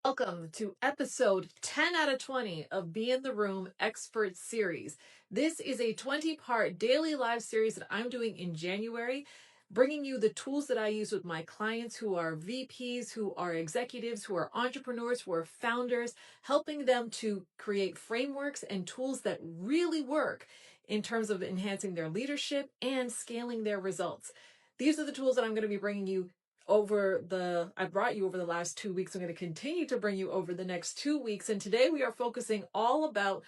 Welcome to episode 10 out of 20 of Be in the Room Expert Series. This is a 20-part daily live series that I'm doing in January, bringing you the tools that I use with my clients who are VPs, who are executives, who are entrepreneurs, who are founders, helping them to create frameworks and tools that really work in terms of enhancing their leadership and scaling their results. These are the tools that I'm going to be bringing you I brought you over the last 2 weeks. I'm going to continue to bring you over the next 2 weeks. And today we are focusing all about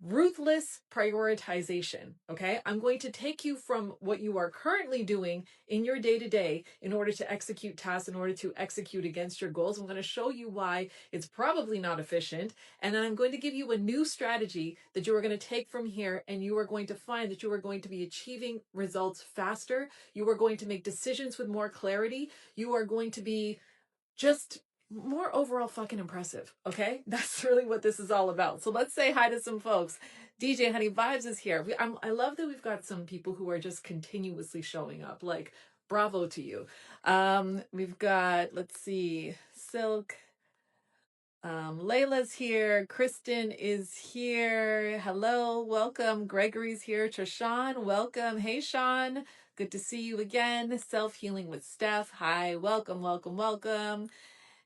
ruthless prioritization. Okay. I'm going to take you from what you are currently doing in your day to day in order to execute tasks, in order to execute against your goals. I'm going to show you why it's probably not efficient. And then I'm going to give you a new strategy that you are going to take from here. And you are going to find that you are going to be achieving results faster. You are going to make decisions with more clarity. You are going to be just more overall fucking impressive. Okay. That's really what this is all about. So let's say hi to some folks. DJ Honey Vibes is here. I love that we've got some people who are just continuously showing up. Like, bravo to you. We've got, let's see, Silk. Layla's here. Kristen is here. Hello. Welcome. Gregory's here. Trishan, welcome. Hey, Sean. Good to see you again. Self-healing with Steph. Hi. Welcome, welcome, welcome.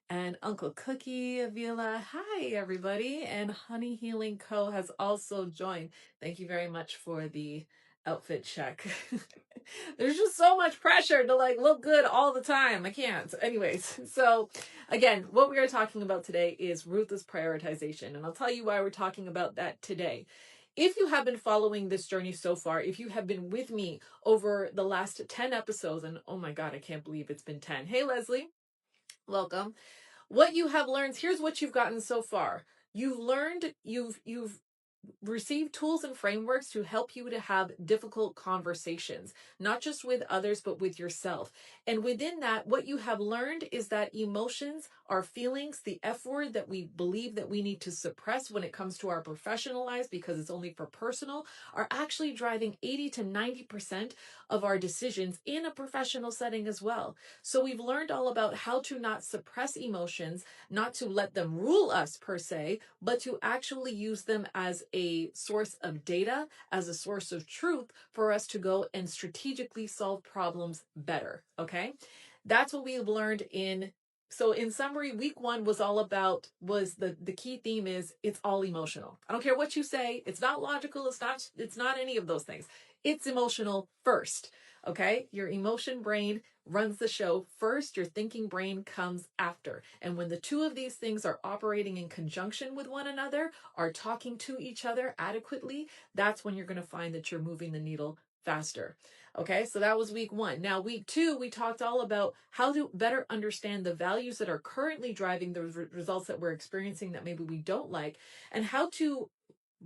And Uncle Cookie, Avila. Hi, everybody. And Honey Healing Co. has also joined. Thank you very much for the outfit check. There's just so much pressure to look good all the time. I can't. Anyways, so again, what we are talking about today is ruthless prioritization. And I'll tell you why we're talking about that today. If you have been following this journey so far, if you have been with me over the last 10 episodes, and oh my God, I can't believe it's been 10. Hey, Leslie, welcome. What you have learned, here's what you've gotten so far. You've learned, you've receive tools and frameworks to help you to have difficult conversations, not just with others, but with yourself. And within that, what you have learned is that emotions, our feelings, the F word that we believe that we need to suppress when it comes to our professional lives because it's only for personal, are actually driving 80 to 90% of our decisions in a professional setting as well. So we've learned all about how to not suppress emotions, not to let them rule us per se, but to actually use them as a source of data, as a source of truth for us to go and strategically solve problems better. Okay. That's what we've learned so in summary, week 1 was the key theme is it's all emotional. I don't care what you say. It's not logical. It's not any of those things. It's emotional first. Okay. Your emotion brain runs the show first. Your thinking brain comes after. And when the two of these things are operating in conjunction with one another, are talking to each other adequately, that's when you're going to find that you're moving the needle faster. Okay, so that was week 1. Now, week 2, we talked all about how to better understand the values that are currently driving the results that we're experiencing that maybe we don't like, and how to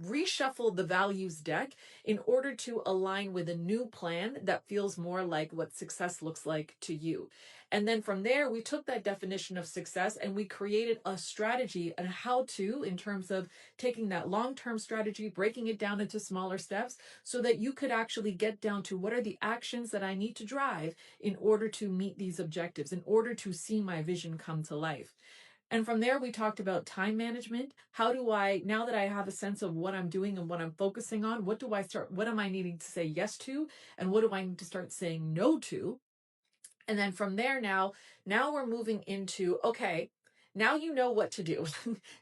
reshuffle the values deck in order to align with a new plan that feels more like what success looks like to you. And then from there, we took that definition of success and we created a strategy and how to, in terms of taking that long-term strategy, breaking it down into smaller steps so that you could actually get down to what are the actions that I need to drive in order to meet these objectives, in order to see my vision come to life. And from there, we talked about time management. How do I, now that I have a sense of what I'm doing and what I'm focusing on, what am I needing to say yes to? And what do I need to start saying no to? And then from there now we're moving into, okay, now you know what to do.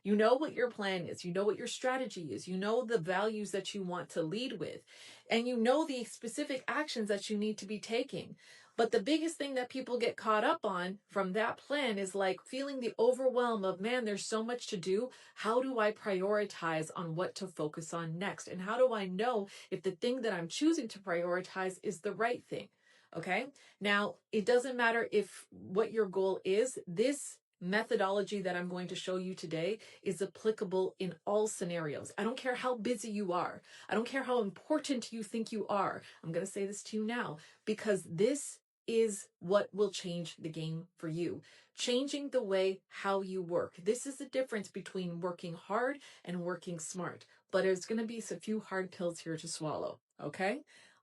You know what your plan is. You know what your strategy is. You know the values that you want to lead with. And you know the specific actions that you need to be taking. But the biggest thing that people get caught up on from that plan is feeling the overwhelm of, man, there's so much to do. How do I prioritize on what to focus on next? And how do I know if the thing that I'm choosing to prioritize is the right thing? Okay. Now, it doesn't matter if what your goal is. This methodology that I'm going to show you today is applicable in all scenarios. I don't care how busy you are. I don't care how important you think you are. I'm going to say this to you now because this is what will change the game for you. Changing the way how you work. This is the difference between working hard and working smart. But there's going to be a few hard pills here to swallow. Okay?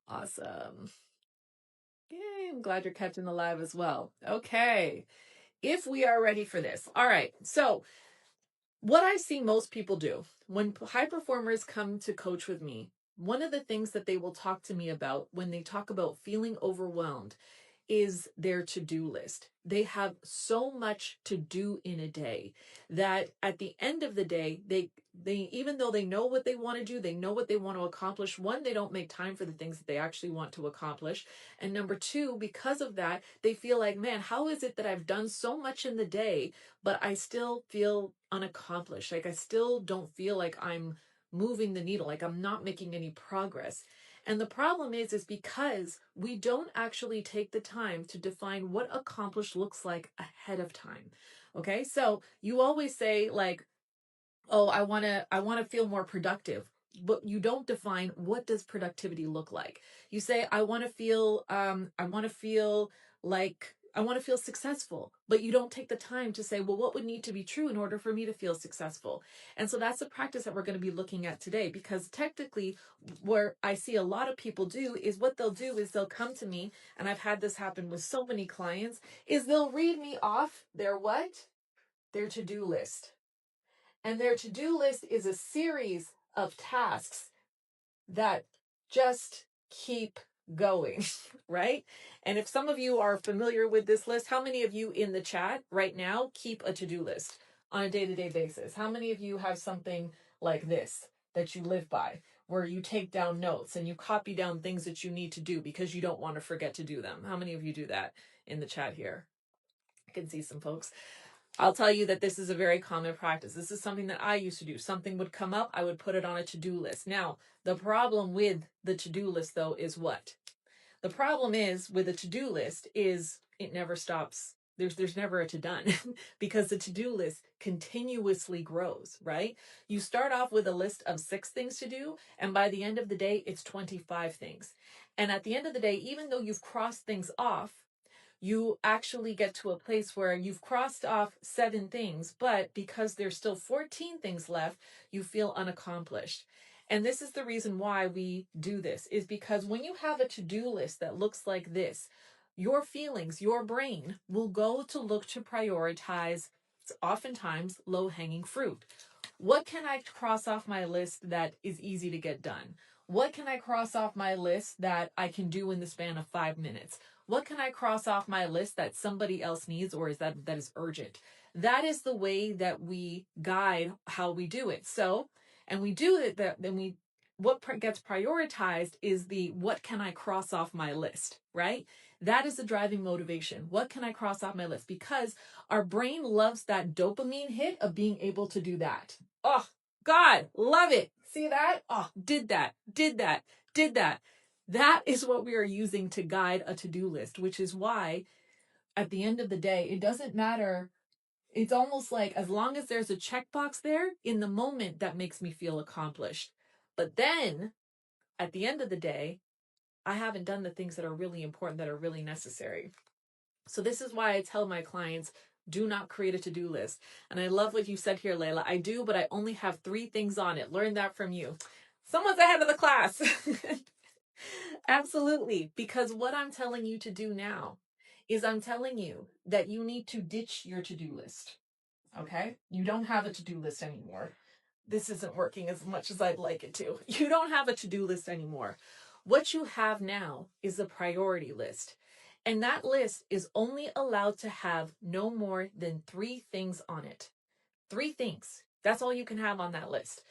Awesome. Yay, I'm glad you're catching the live as well. Okay, if we are ready for this. All right, so What I see most people do when high performers come to coach with me, one of the things that they will talk to me about when they talk about feeling overwhelmed is their to-do list. They have so much to do in a day that at the end of the day, they even though they know what they want to do, they know what they want to accomplish. One, they don't make time for the things that they actually want to accomplish. And number two, because of that, they feel like, man, how is it that I've done so much in the day, but I still feel unaccomplished? Like I still don't feel like I'm moving the needle, like I'm not making any progress. And the problem is because we don't actually take the time to define what accomplished looks like ahead of time. Okay? So you always say like, oh, I want to feel more productive. But you don't define what does productivity look like. You say I want to feel successful, but you don't take the time to say, well, what would need to be true in order for me to feel successful? And so that's a practice that we're going to be looking at today, because technically where I see a lot of people do is what they'll do is they'll come to me, and I've had this happen with so many clients, is they'll read me off their what? Their to-do list. And their to-do list is a series of tasks that just keep going, right? And if some of you are familiar with this list, how many of you in the chat right now keep a to-do list on a day-to-day basis? How many of you have something like this that you live by, where you take down notes and you copy down things that you need to do because you don't want to forget to do them? How many of you do that in the chat here? I can see some folks. I'll tell you that this is a very common practice. This is something that I used to do. Something would come up, I would put it on a to-do list. Now, the problem with the to-do list, though, is what? The problem is with a to-do list is it never stops. There's never a to done because the to-do list continuously grows, right? You start off with a list of 6 things to do, and by the end of the day, it's 25 things. And at the end of the day, even though you've crossed things off, you actually get to a place where you've crossed off 7 things, but because there's still 14 things left, you feel unaccomplished. And this is the reason why we do this, is because when you have a to-do list that looks like this, your feelings, your brain will go to look to prioritize oftentimes low-hanging fruit. What can I cross off my list that is easy to get done? What can I cross off my list that I can do in the span of 5 minutes? What can I cross off my list that somebody else needs, or is that is urgent? That is the way that we guide how we do it. So, and we do it that then we what gets prioritized is the what can I cross off my list, right? That is the driving motivation. What can I cross off my list? Because our brain loves that dopamine hit of being able to do that. Oh, God, love it. See that? Oh, did that, did that, did that. That is what we are using to guide a to-do list, which is why at the end of the day, it doesn't matter. It's almost like as long as there's a checkbox there in the moment, that makes me feel accomplished. But then at the end of the day, I haven't done the things that are really important, that are really necessary. So this is why I tell my clients, do not create a to-do list. And I love what you said here, Layla. I do, but I only have 3 things on it. Learn that from you. Someone's ahead of the class. Absolutely. Because what I'm telling you to do now is I'm telling you that you need to ditch your to-do list. Okay? You don't have a to-do list anymore. This isn't working as much as I'd like it to. You don't have a to-do list anymore. What you have now is a priority list. And that list is only allowed to have no more than 3 things on it. 3 things. That's all you can have on that list.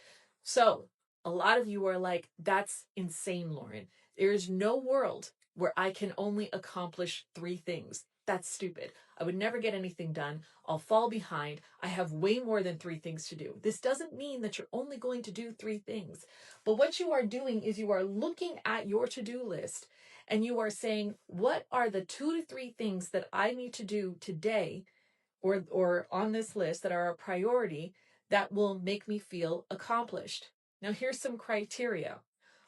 So a lot of you are like, that's insane, Lauren. There is no world where I can only accomplish 3 things. That's stupid. I would never get anything done. I'll fall behind. I have way more than 3 things to do. This doesn't mean that you're only going to do 3 things. But what you are doing is you are looking at your to-do list and you are saying, what are the 2 to 3 things that I need to do today or on this list that are a priority that will make me feel accomplished? Now here's some criteria.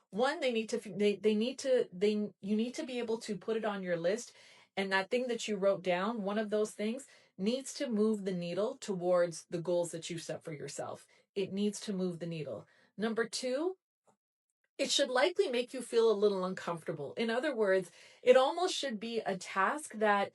One, you need to be able to put it on your list, and that thing that you wrote down, one of those things needs to move the needle towards the goals that you set for yourself. It needs to move the needle. Number 2, it should likely make you feel a little uncomfortable. In other words, it almost should be a task that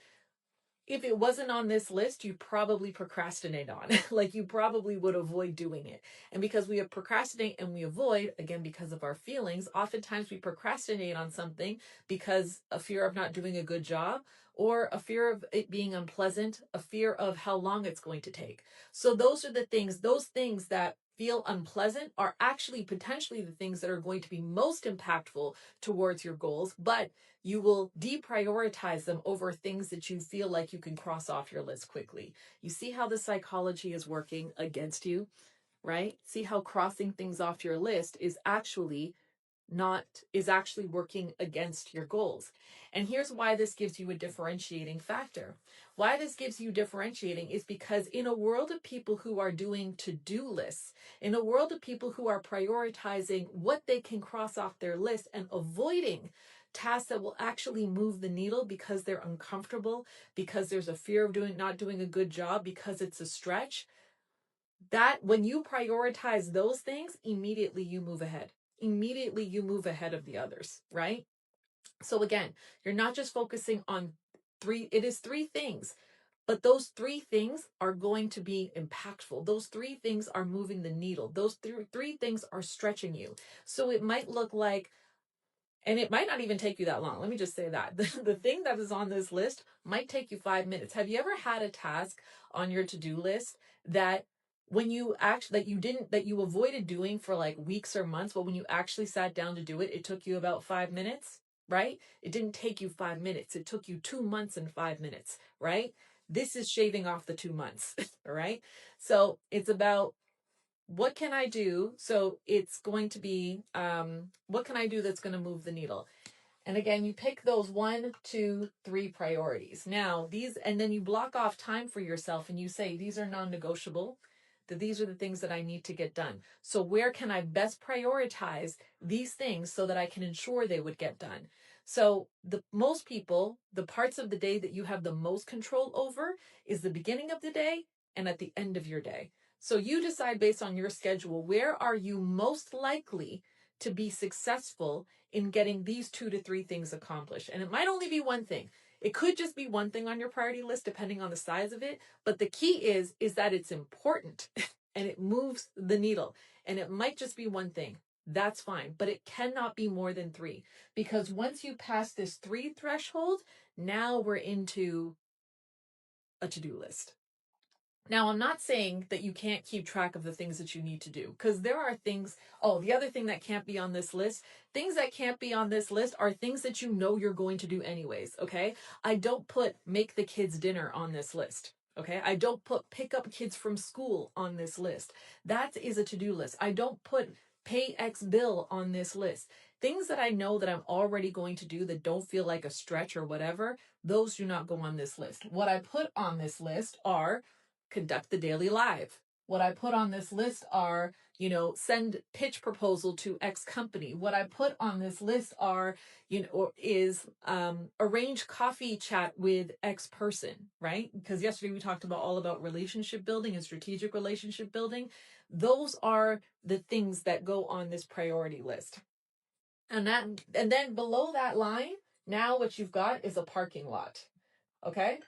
if it wasn't on this list, you probably procrastinate on it. Like you probably would avoid doing it. And because we have procrastinate and we avoid, again, because of our feelings, oftentimes we procrastinate on something because a fear of not doing a good job or a fear of it being unpleasant, a fear of how long it's going to take. So those are the things, those things that feel unpleasant are actually potentially the things that are going to be most impactful towards your goals, but you will deprioritize them over things that you feel like you can cross off your list quickly. You see how the psychology is working against you, right? See how crossing things off your list is actually working against your goals. And here's why this gives you a differentiating factor. Why this gives you differentiating is because in a world of people who are doing to-do lists, in a world of people who are prioritizing what they can cross off their list and avoiding tasks that will actually move the needle because they're uncomfortable, because there's a fear of not doing a good job, because it's a stretch, that when you prioritize those things, immediately you move ahead. Immediately you move ahead of the others, right? So again, you're not just focusing on it is three things, but those three things are going to be impactful. Those three things are moving the needle. Those three things are stretching you. So it might look like, and it might not even take you that long. Let me just say that. The thing that is on this list might take you 5 minutes. Have you ever had a task on your to-do list that that you avoided doing for like weeks or months, but when you actually sat down to do it, it took you about 5 minutes, right? It didn't take you 5 minutes. It took you 2 months and 5 minutes, right? This is shaving off the 2 months, all right? So it's about, what can I do? So it's going to be, what can I do that's going to move the needle? And again, you pick those 1, 2, 3 priorities. Now, and then you block off time for yourself and you say, these are non-negotiable, that these are the things that I need to get done. So where can I best prioritize these things so that I can ensure they would get done? So most people, the parts of the day that you have the most control over is the beginning of the day and at the end of your day. So you decide based on your schedule, where are you most likely to be successful in getting these 2 to 3 things accomplished. And it might only be one thing. It could just be one thing on your priority list, depending on the size of it. But the key is that it's important and it moves the needle. And it might just be one thing. That's fine. But it cannot be more than 3. Because once you pass this 3 threshold, now we're into a to-do list. Now, I'm not saying that you can't keep track of the things that you need to do, because there are things. Oh, the other thing that can't be on this list, things that can't be on this list are things that you know you're going to do anyways. Okay. I don't put make the kids dinner on this list. Okay. I don't put pick up kids from school on this list. That is a to-do list. I don't put pay X bill on this list. Things that I know that I'm already going to do that don't feel like a stretch or whatever, those do not go on this list. What I put on this list are conduct the daily live. What I put on this list are, send pitch proposal to X company. What I put on this list are, arrange coffee chat with X person, right? Because yesterday we talked all about relationship building and strategic relationship building. Those are the things that go on this priority list. And then below that line, now what you've got is a parking lot. Okay?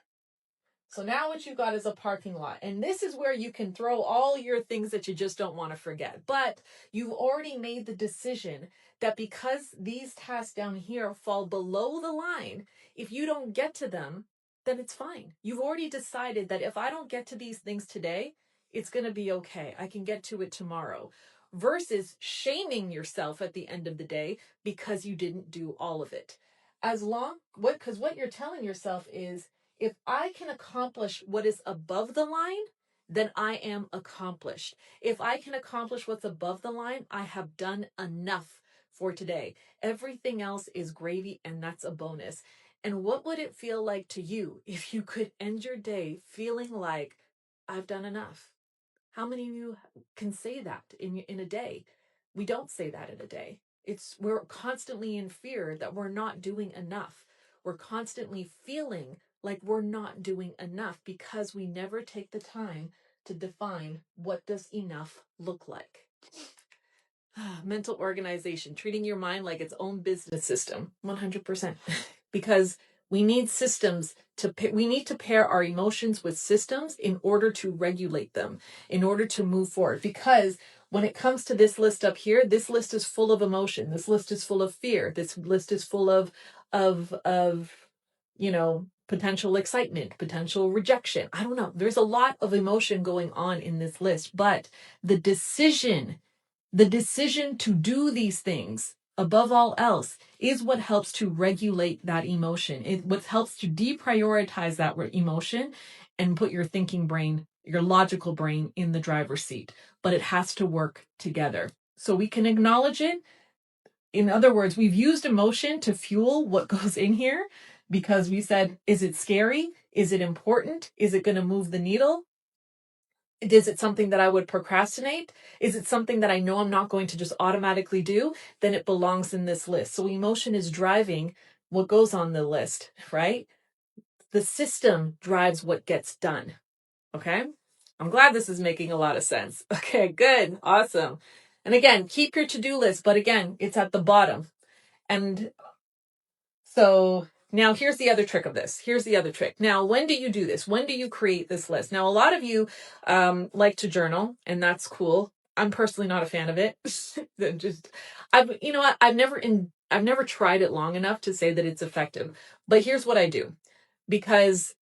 So now what you've got is a parking lot. And this is where you can throw all your things that you just don't want to forget. But you've already made the decision that because these tasks down here fall below the line, if you don't get to them, then it's fine. You've already decided that if I don't get to these things today, it's going to be okay. I can get to it tomorrow. Versus shaming yourself at the end of the day because you didn't do all of it. Because what you're telling yourself is, if I can accomplish what is above the line, then I am accomplished. If I can accomplish what's above the line, I have done enough for today. Everything else is gravy, and that's a bonus. And what would it feel like to you if you could end your day feeling like, I've done enough? How many of you can say that in a day? We don't say that in a day. We're constantly in fear that we're not doing enough. We're constantly feeling like we're not doing enough because we never take the time to define, what does enough look like? Mental organization, treating your mind like its own business system, 100%. Because We need systems we need to pair our emotions with systems in order to regulate them, in order to move forward. Because when it comes to this list up here, this list is full of emotion. This list is full of fear. This list is full of potential excitement, potential rejection. I don't know. There's a lot of emotion going on in this list, but the decision the decision to do these things above all else is what helps to regulate that emotion. It what helps to deprioritize that emotion and put your thinking brain, your logical brain in the driver's seat. But it has to work together. So we can acknowledge it. In other words, we've used emotion to fuel what goes in here because we said, is it scary? Is it important? Is it going to move the needle? Is it something that I would procrastinate? Is it something that I know I'm not going to just automatically do? Then it belongs in this list. So emotion is driving what goes on the list, right? The system drives what gets done. Okay. I'm glad this is making a lot of sense. Okay, good. Awesome. And again, keep your to-do list, but again, it's at the bottom. And so now here's the other trick of this. Here's the other trick. Now, when do you do this? When do you create this list? Now, a lot of you like to journal, and that's cool. I'm personally not a fan of it. I've never tried it long enough to say that it's effective. But here's what I do, because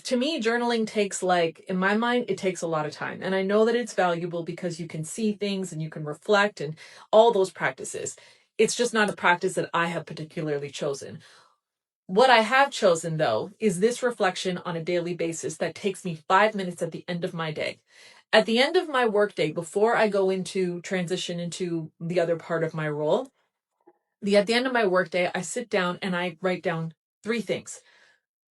to me, journaling takes, like, in my mind, it takes a lot of time. And I know that it's valuable because you can see things and you can reflect and all those practices. It's just not a practice that I have particularly chosen. What I have chosen, though, is this reflection on a daily basis that takes me 5 minutes at the end of my day. At the end of my workday, before I go into transition into the other part of my role, at the end of my workday, I sit down and I write down 3 things.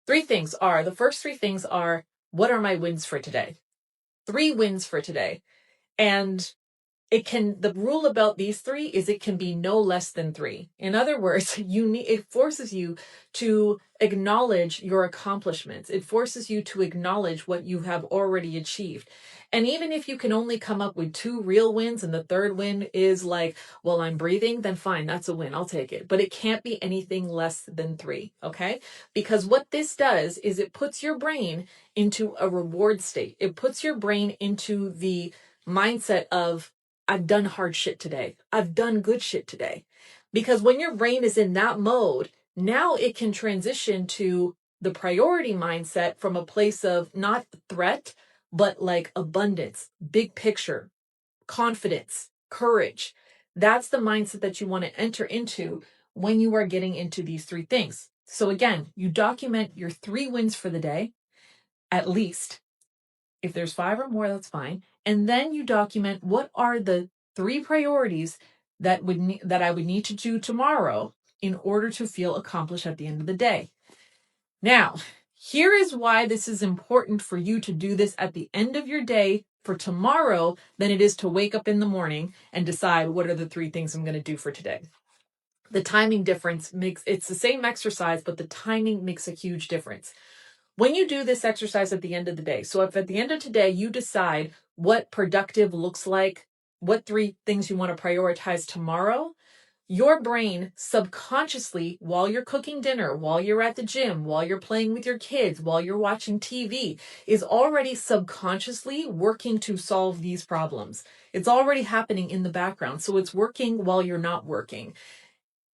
The first 3 things are, what are my wins for today? 3 wins for today. And the rule about these 3 is it can be no less than 3. In other words, it forces you to acknowledge your accomplishments. It forces you to acknowledge what you have already achieved. And even if you can only come up with 2 real wins and the third win is like, well, I'm breathing, then fine, that's a win. I'll take it. But it can't be anything less than 3. Okay. Because what this does is it puts your brain into a reward state. It puts your brain into the mindset of, I've done hard shit today. I've done good shit today. Because when your brain is in that mode, now it can transition to the priority mindset from a place of not threat, but like abundance, big picture, confidence, courage. That's the mindset that you want to enter into when you are getting into these 3 things. So again, you document your 3 wins for the day, at least. If there's 5 or more, that's fine. And then you document what are the 3 priorities that I would need to do tomorrow in order to feel accomplished at the end of the day. Now, here is why this is important for you to do this at the end of your day for tomorrow than it is to wake up in the morning and decide what are the 3 things I'm going to do for today. The timing difference it's the same exercise, but the timing makes a huge difference. When you do this exercise at the end of the day, so if at the end of today you decide what productive looks like, what 3 things you want to prioritize tomorrow, your brain subconsciously, while you're cooking dinner, while you're at the gym, while you're playing with your kids, while you're watching TV, is already subconsciously working to solve these problems. It's already happening in the background. So it's working while you're not working.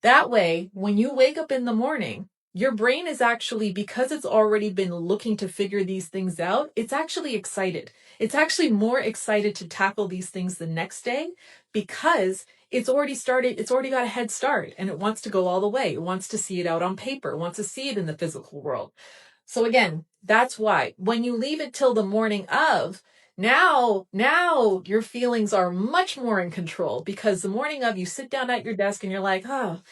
That way, when you wake up in the morning, your brain is actually, because it's already been looking to figure these things out, it's actually excited. It's actually more excited to tackle these things the next day because it's already got a head start and it wants to go all the way. It wants to see it out on paper. It wants to see it in the physical world. So again, that's why when you leave it till the morning of, now your feelings are much more in control, because the morning of, you sit down at your desk and you're like, oh,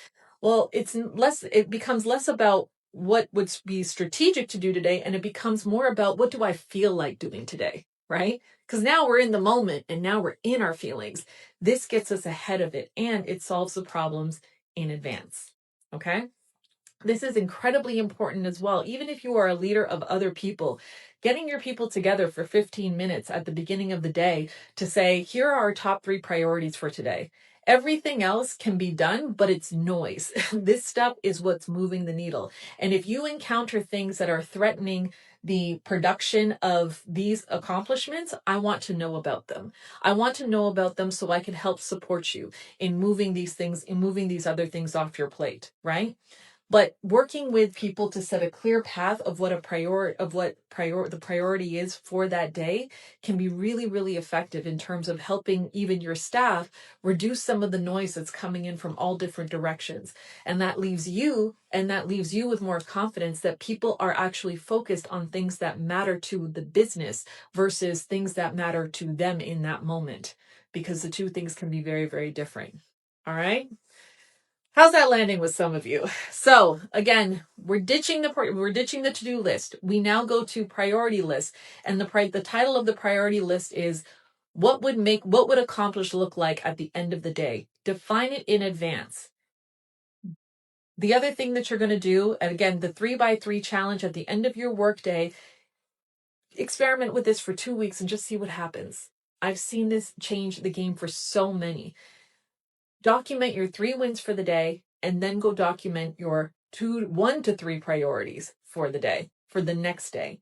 well, it becomes less about what would be strategic to do today, and it becomes more about what do I feel like doing today, right? Because now we're in the moment and now we're in our feelings. This gets us ahead of it and it solves the problems in advance. Okay. This is incredibly important as well. Even if you are a leader of other people, getting your people together for 15 minutes at the beginning of the day to say, here are our top 3 priorities for today. Everything else can be done, but it's noise. This stuff is what's moving the needle. And if you encounter things that are threatening the production of these accomplishments, I want to know about them. I want to know about them so I can help support you in moving these things, in moving these other things off your plate, right? But working with people to set a clear path of what the priority is for that day can be really, really effective in terms of helping even your staff reduce some of the noise that's coming in from all different directions. And that leaves you with more confidence that people are actually focused on things that matter to the business versus things that matter to them in that moment, because the two things can be very, very different. All right. How's that landing with some of you? So again, we're ditching the to-do list. We now go to priority list, and the title of the priority list is what would accomplish look like at the end of the day. Define it in advance. The other thing that you're going to do, and again, the 3x3 challenge at the end of your workday, experiment with this for 2 weeks and just see what happens. I've seen this change the game for so many. Document your 3 wins for the day, and then go document your 1 to 3 priorities for the day, for the next day,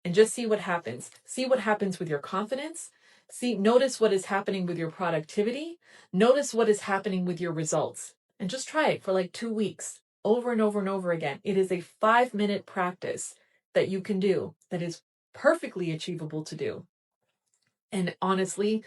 and just see what happens. See what happens with your confidence. Notice what is happening with your productivity. Notice what is happening with your results, and just try it for like 2 weeks over and over and over again. It is a 5-minute practice that you can do that is perfectly achievable to do. And honestly,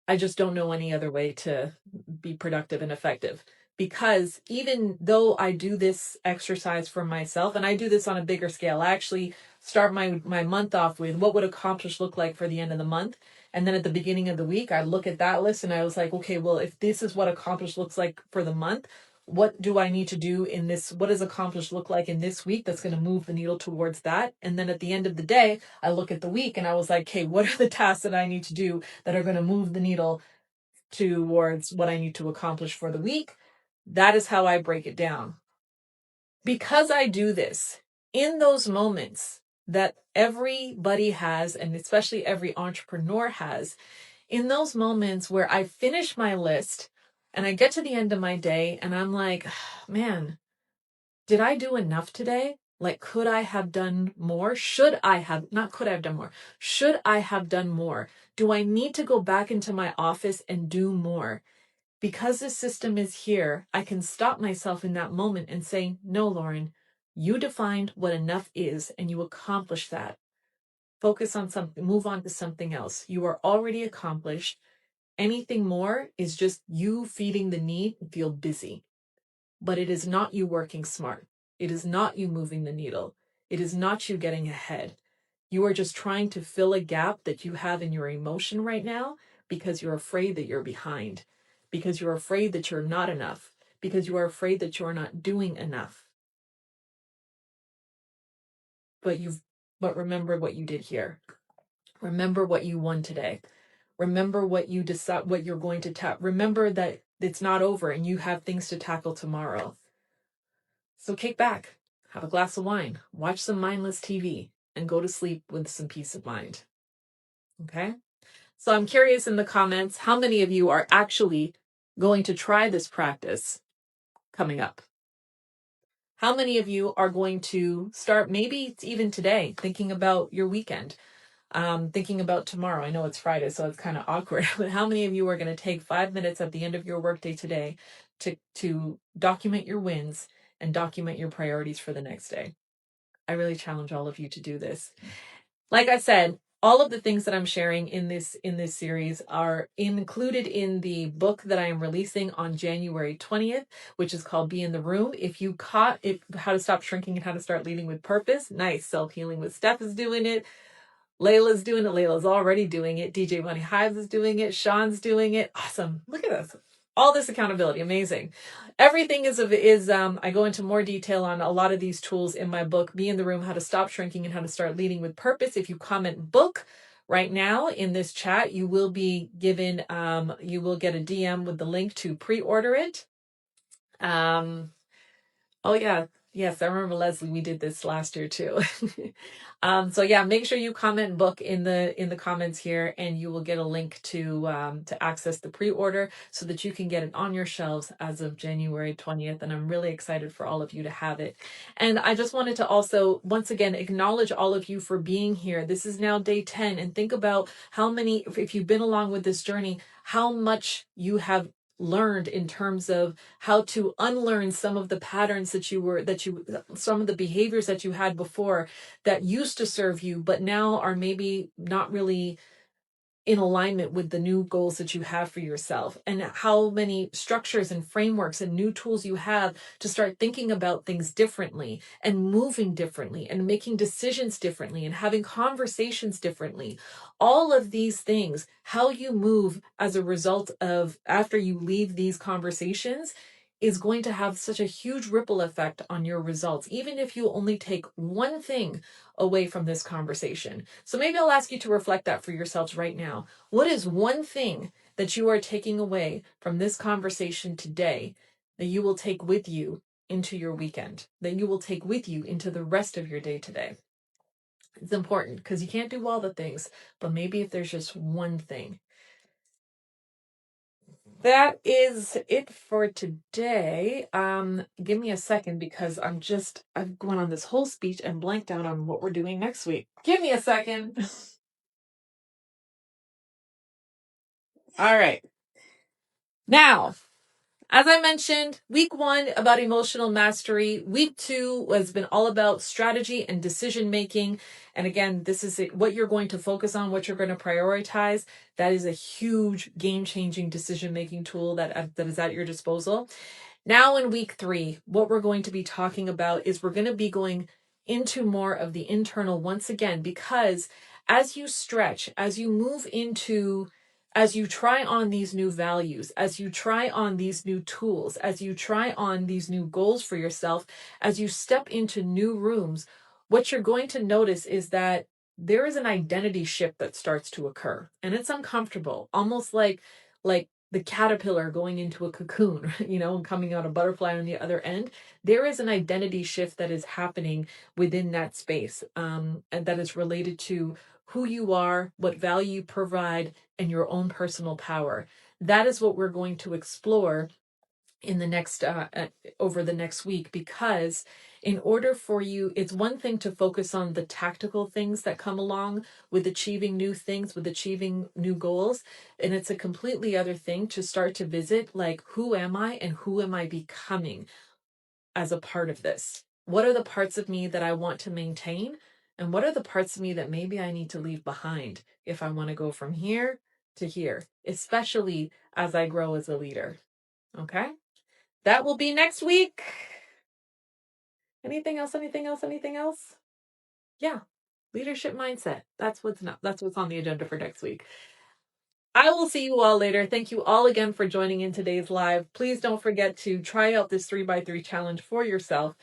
I just don't know any other way to be productive and effective, because even though I do this exercise for myself, and I do this on a bigger scale, I actually start my month off with what would accomplish look like for the end of the month. And then at the beginning of the week, I look at that list and I was like, okay, well, if this is what accomplished looks like for the month, what do I need to do in this? What does accomplished look like in this week that's going to move the needle towards that? And then at the end of the day, I look at the week and I was like, okay, what are the tasks that I need to do that are going to move the needle towards what I need to accomplish for the week? That is how I break it down. Because I do this in those moments that everybody has, and especially every entrepreneur has, in those moments where I finish my list and I get to the end of my day and I'm like, man, did I do enough today? Like, could I have done more? Should I have, not could I have done more? Should I have done more? Do I need to go back into my office and do more? Because this system is here, I can stop myself in that moment and say, no, Lauren, you defined what enough is and you accomplished that. Focus on something, move on to something else. You are already accomplished. Anything more is just you feeding the need and feel busy. But it is not you working smart. It is not you moving the needle. It is not you getting ahead. You are just trying to fill a gap that you have in your emotion right now because you're afraid that you're behind, because you're afraid that you're not enough, because you are afraid that you're not doing enough. But remember what you did here. Remember what you won today. Remember what you decide, what you're going to tap. Remember that it's not over and you have things to tackle tomorrow. So kick back, have a glass of wine, watch some mindless TV, and go to sleep with some peace of mind. Okay? So I'm curious in the comments, how many of you are actually going to try this practice coming up? How many of you are going to start, maybe it's even today, thinking about your weekend, thinking about tomorrow? I know it's Friday, so it's kind of awkward, but how many of you are going to take 5 minutes at the end of your workday today to document your wins and document your priorities for the next day? I really challenge all of you to do this. Like I said, all of the things that I'm sharing in this series are included in the book that I am releasing on January 20th, which is called Be in the Room. If you caught it, How to Stop Shrinking and How to Start Leading with Purpose. Nice. Self-Healing with Steph is doing it. Layla's doing it. Layla's already doing it. DJ Money Hives is doing it. Sean's doing it. Awesome. Look at this. All this accountability. Amazing. Everything is I go into more detail on a lot of these tools in my book, Be in the Room, How to Stop Shrinking and How to Start Leading with Purpose. If you comment book right now in this chat, you will be given, you will get a DM with the link to pre-order it. Oh yeah. Yes, I remember Leslie, we did this last year too. So yeah, make sure you comment book in the comments here, and you will get a link to access the pre-order so that you can get it on your shelves as of January 20th. And I'm really excited for all of you to have it. And I just wanted to also once again acknowledge all of you for being here. This is now day 10, and think about how many, if you've been along with this journey, how much you have learned in terms of how to unlearn some of the patterns some of the behaviors that you had before that used to serve you but now are maybe not really in alignment with the new goals that you have for yourself, and how many structures and frameworks and new tools you have to start thinking about things differently and moving differently and making decisions differently and having conversations differently. All of these things, how you move as a result of after you leave these conversations, is going to have such a huge ripple effect on your results, even if you only take one thing away from this conversation. So maybe I'll ask you to reflect that for yourselves right now. What is one thing that you are taking away from this conversation today that you will take with you into your weekend, that you will take with you into the rest of your day today? It's important because you can't do all the things, but maybe if there's just one thing. That is it for today. Give me a second because I've gone on this whole speech and blanked out on what we're doing next week. Give me a second. All right. Now, as I mentioned, week 1 about emotional mastery. Week 2 has been all about strategy and decision making. And again, this is what you're going to focus on, what you're going to prioritize. That is a huge game changing decision making tool that is at your disposal. Now in week 3, what we're going to be talking about is we're going to be going into more of the internal once again, because as you stretch, as you move into, as you try on these new values, as you try on these new tools, as you try on these new goals for yourself, as you step into new rooms, what you're going to notice is that there is an identity shift that starts to occur, and it's uncomfortable, almost like the caterpillar going into a cocoon, and coming out a butterfly on the other end. There is an identity shift that is happening within that space, and that is related to who you are, what value you provide, and your own personal power. That is what we're going to explore in the next over the next week, because in order for you, it's one thing to focus on the tactical things that come along with achieving new things, with achieving new goals, and it's a completely other thing to start to visit, like, who am I and who am I becoming as a part of this? What are the parts of me that I want to maintain, and what are the parts of me that maybe I need to leave behind if I want to go from here to here, especially as I grow as a leader? Okay, that will be next week. Anything else? Anything else? Anything else? Yeah. Leadership mindset. That's what's on the agenda for next week. I will see you all later. Thank you all again for joining in today's live. Please don't forget to try out this 3x3 challenge for yourself.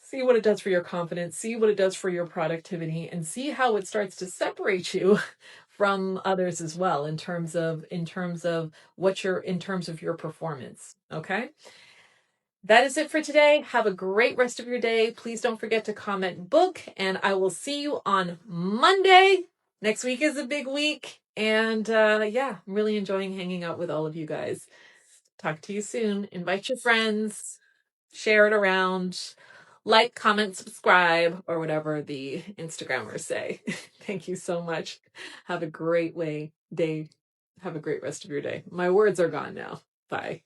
See what it does for your confidence, see what it does for your productivity, and see how it starts to separate you from others as well in terms of your performance. Okay? That is it for today. Have a great rest of your day. Please don't forget to comment book, and I will see you on Monday. Next week is a big week. And yeah, I'm really enjoying hanging out with all of you guys. Talk to you soon. Invite your friends, share it around, like, comment, subscribe, or whatever the Instagrammers say. Thank you so much. Have a great day. Have a great rest of your day. My words are gone now. Bye.